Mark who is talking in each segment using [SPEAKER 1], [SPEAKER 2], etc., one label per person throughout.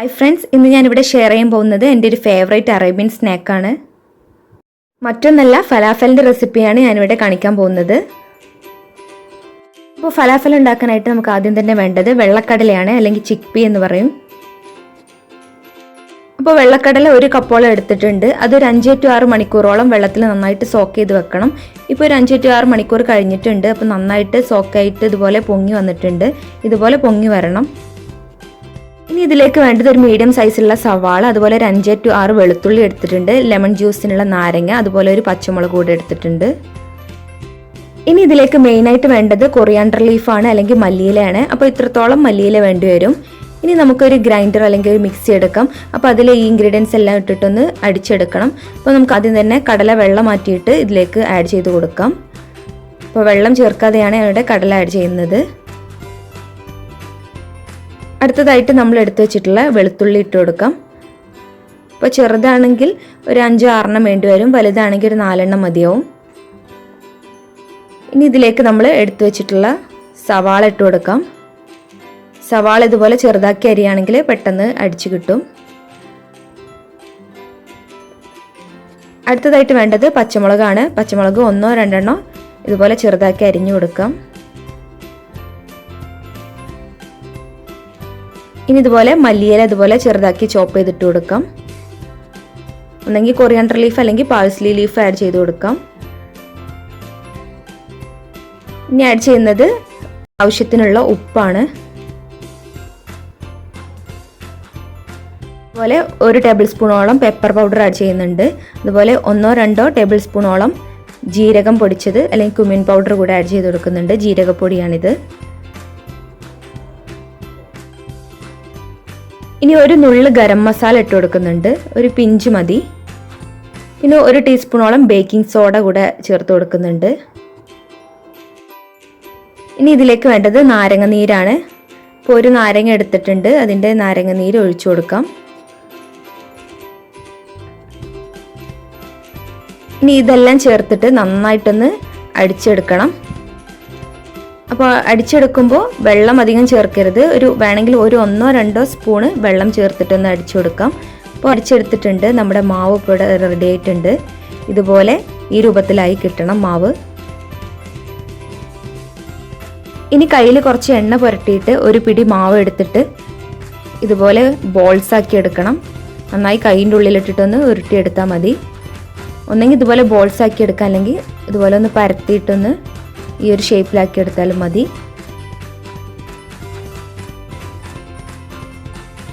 [SPEAKER 1] Hi friends, ഇന്ന് ഞാൻ ഇവിടെ ഷെയർ ചെയ്യാൻ പോകുന്നത് എൻ്റെ ഒരു ഫേവറേറ്റ് അറേബ്യൻ സ്നാക്ക് ആണ്. മറ്റൊന്നല്ല, ഫലാഫലിന്റെ റെസിപ്പിയാണ് ഞാൻ ഇവിടെ കാണിക്കാൻ പോകുന്നത്. അപ്പോൾ ഫലാഫൽ ഉണ്ടാക്കാനായിട്ട് നമുക്ക് ആദ്യം തന്നെ വേണ്ടത് വെള്ളക്കടലയാണ്, അല്ലെങ്കിൽ ചിക്പി എന്ന് പറയും. അപ്പോൾ വെള്ളക്കടല ഒരു കപ്പോളം എടുത്തിട്ടുണ്ട്. അതൊരു 5 to 6 മണിക്കൂറോളം വെള്ളത്തിൽ നന്നായിട്ട് സോക്ക് ചെയ്ത് വെക്കണം. ഇപ്പോൾ ഒരു 5 to 6 മണിക്കൂർ കഴിഞ്ഞിട്ടുണ്ട്. അപ്പോൾ നന്നായിട്ട് സോക്കായിട്ട് ഇതുപോലെ പൊങ്ങി വന്നിട്ടുണ്ട്. ഇതുപോലെ പൊങ്ങി വരണം. ഇനി ഇതിലേക്ക് വേണ്ടത് ഒരു മീഡിയം സൈസിലുള്ള സവാള, അതുപോലെ ഒരു 5 to 6 വെളുത്തുള്ളി എടുത്തിട്ടുണ്ട്. ലെമൺ ജ്യൂസിനുള്ള നാരങ്ങ, അതുപോലെ ഒരു പച്ചമുളക് കൂടി എടുത്തിട്ടുണ്ട്. ഇനി ഇതിലേക്ക് മെയിനായിട്ട് വേണ്ടത് കൊറിയാണ്ടർ ലീഫാണ്, അല്ലെങ്കിൽ മല്ലിയിലയാണ്. അപ്പോൾ ഇത്രത്തോളം മല്ലിയില വേണ്ടി വരും. ഇനി നമുക്കൊരു ഗ്രൈൻഡർ അല്ലെങ്കിൽ ഒരു മിക്സി എടുക്കാം. അപ്പോൾ അതിൽ ഈ ഇൻഗ്രീഡിയൻസ് എല്ലാം ഇട്ടിട്ടൊന്ന് അടിച്ചെടുക്കണം. അപ്പോൾ നമുക്ക് ആദ്യം തന്നെ കടല വെള്ളം മാറ്റിയിട്ട് ഇതിലേക്ക് ആഡ് ചെയ്ത് കൊടുക്കാം. അപ്പോൾ വെള്ളം ചേർക്കാതെയാണ് ഇവിടെ കടല ആഡ് ചെയ്യുന്നത്. അടുത്തതായിട്ട് നമ്മൾ എടുത്തു വെച്ചിട്ടുള്ള വെളുത്തുള്ളി ഇട്ട് കൊടുക്കാം. അപ്പോൾ ചെറുതാണെങ്കിൽ ഒരു 5-6 വേണ്ടി വരും, വലുതാണെങ്കിൽ ഒരു 4 മതിയാവും. ഇനി ഇതിലേക്ക് നമ്മൾ എടുത്തു വെച്ചിട്ടുള്ള സവാള ഇട്ട് കൊടുക്കാം. സവാള ഇതുപോലെ ചെറുതാക്കി അരിയാണെങ്കിൽ പെട്ടെന്ന് അടിച്ചു കിട്ടും. അടുത്തതായിട്ട് വേണ്ടത് പച്ചമുളകാണ്. പച്ചമുളക് 1-2 ഇതുപോലെ ചെറുതാക്കി അരിഞ്ഞു കൊടുക്കാം. ഇനി ഇതുപോലെ മല്ലിയില ഇതുപോലെ ചെറുതാക്കി ചോപ്പ് ചെയ്തിട്ട് കൊടുക്കാം. ഒന്നെങ്കിൽ കൊറിയാണ്ടർ ലീഫ് അല്ലെങ്കിൽ പാഴ്സ്ലി ലീഫ് ആഡ് ചെയ്ത് കൊടുക്കാം. ഇനി ആഡ് ചെയ്യുന്നത് ആവശ്യത്തിനുള്ള ഉപ്പാണ്. അതുപോലെ 1 ടേബിൾ സ്പൂണോളം പെപ്പർ പൗഡർ ആഡ് ചെയ്യുന്നുണ്ട്. അതുപോലെ 1-2 ടേബിൾ സ്പൂണോളം ജീരകം പൊടിച്ചത് അല്ലെങ്കിൽ കുമിൻ പൗഡർ കൂടെ ആഡ് ചെയ്ത് കൊടുക്കുന്നുണ്ട്. ജീരകപ്പൊടിയാണിത്. ഇനി ഒരു നുള്ള് ഗരം മസാല ഇട്ട് കൊടുക്കുന്നുണ്ട്, ഒരു പിഞ്ച് മതി. പിന്നെ 1 ടീസ്പൂണോളം ബേക്കിംഗ് സോഡ കൂടെ ചേർത്ത് കൊടുക്കുന്നുണ്ട്. ഇനി ഇതിലേക്ക് വേണ്ടത് നാരങ്ങ നീരാണ്. ഇപ്പോൾ ഒരു നാരങ്ങ എടുത്തിട്ടുണ്ട്, അതിൻ്റെ നാരങ്ങ നീര് ഒഴിച്ചു കൊടുക്കാം. ഇനി ഇതെല്ലാം ചേർത്തിട്ട് നന്നായിട്ടൊന്ന് അടിച്ചെടുക്കണം. അപ്പോൾ അടിച്ചെടുക്കുമ്പോൾ വെള്ളം അധികം ചേർക്കരുത്. വേണമെങ്കിൽ 1-2 സ്പൂണ് വെള്ളം ചേർത്തിട്ടൊന്ന് അടിച്ചു കൊടുക്കാം. അപ്പോൾ അടിച്ചെടുത്തിട്ടുണ്ട്. നമ്മുടെ മാവ് ഇപ്പോൾ റെഡി ആയിട്ടുണ്ട്. ഇതുപോലെ ഈ രൂപത്തിലായി കിട്ടണം മാവ്. ഇനി കയ്യിൽ കുറച്ച് എണ്ണ പുരട്ടിയിട്ട് ഒരു പിടി മാവ് എടുത്തിട്ട് ഇതുപോലെ ബോൾസ് ആക്കി എടുക്കണം. നന്നായി കൈയിൻ്റെ ഉള്ളിലിട്ടിട്ടൊന്ന് ഉരുട്ടിയെടുത്താൽ മതി. ഒന്നെങ്കിൽ ഇതുപോലെ ബോൾസ് ആക്കി എടുക്കാം, അല്ലെങ്കിൽ ഇതുപോലെ ഒന്ന് പരത്തിയിട്ടൊന്ന് ഈ ഒരു ഷേപ്പിലാക്കി എടുത്താലും മതി.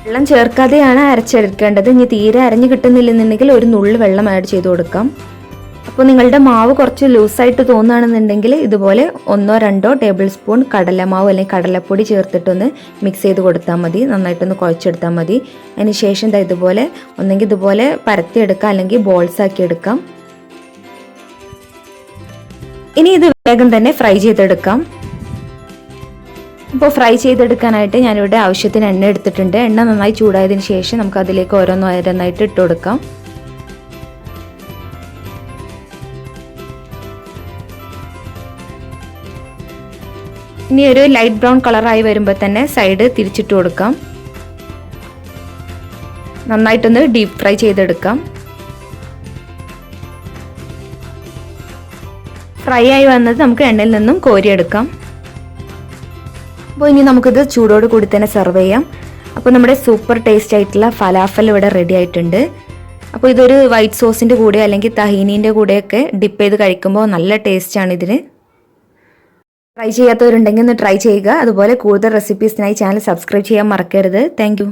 [SPEAKER 1] വെള്ളം ചേർക്കാതെയാണ് അരച്ചെടുക്കേണ്ടത്. ഇനി തീരെ അരഞ്ഞു കിട്ടുന്നില്ലെന്നുണ്ടെങ്കിൽ ഒരു നുള്ളു വെള്ളം ആഡ് ചെയ്ത് കൊടുക്കാം. അപ്പോൾ നിങ്ങളുടെ മാവ് കുറച്ച് ലൂസായിട്ട് തോന്നുകയാണെന്നുണ്ടെങ്കിൽ ഇതുപോലെ 1-2 ടേബിൾ സ്പൂൺ കടലമാവ് അല്ലെങ്കിൽ കടലപ്പൊടി ചേർത്തിട്ടൊന്ന് മിക്സ് ചെയ്ത് കൊടുത്താൽ മതി. നന്നായിട്ടൊന്ന് കുഴച്ചെടുത്താൽ മതി. അതിന് ശേഷം ഇതുപോലെ ഒന്നെങ്കിൽ ഇതുപോലെ പരത്തിയെടുക്കാം, അല്ലെങ്കിൽ ബോൾസ് ആക്കി എടുക്കാം. ഇനി ഇത് വേഗം തന്നെ ഫ്രൈ ചെയ്തെടുക്കാം. ഇപ്പോൾ ഫ്രൈ ചെയ്തെടുക്കാനായിട്ട് ഞാനിവിടെ ആവശ്യത്തിന് എണ്ണ എടുത്തിട്ടുണ്ട്. എണ്ണ നന്നായി ചൂടായതിനു ശേഷം നമുക്ക് അതിലേക്ക് ഓരോന്നായിട്ട് ഇട്ട് കൊടുക്കാം. ഇനി ഒരു ലൈറ്റ് ബ്രൗൺ കളറായി വരുമ്പോൾ തന്നെ സൈഡ് തിരിച്ചിട്ട് കൊടുക്കാം. നന്നായിട്ടൊന്ന് ഡീപ്പ് ഫ്രൈ ചെയ്തെടുക്കാം. ഫ്രൈ ആയി വന്നത് നമുക്ക് എണ്ണയിൽ നിന്നും കോരിയെടുക്കാം. അപ്പോൾ ഇനി നമുക്കിത് ചൂടോട് കൂടി തന്നെ സെർവ് ചെയ്യാം. അപ്പോൾ നമ്മുടെ സൂപ്പർ ടേസ്റ്റ് ആയിട്ടുള്ള ഫലാഫൽ ഇവിടെ റെഡി ആയിട്ടുണ്ട്. അപ്പോൾ ഇതൊരു വൈറ്റ് സോസിൻ്റെ കൂടെ അല്ലെങ്കിൽ തഹീനീൻ്റെ കൂടെയൊക്കെ ഡിപ്പ് ചെയ്ത് കഴിക്കുമ്പോൾ നല്ല ടേസ്റ്റാണ് ഇതിന്. ട്രൈ ചെയ്യാത്തവരുണ്ടെങ്കിൽ ഒന്ന് ട്രൈ ചെയ്യുക. അതുപോലെ കൂടുതൽ റെസിപ്പീസിനായി ചാനൽ സബ്സ്ക്രൈബ് ചെയ്യാൻ മറക്കരുത്. താങ്ക്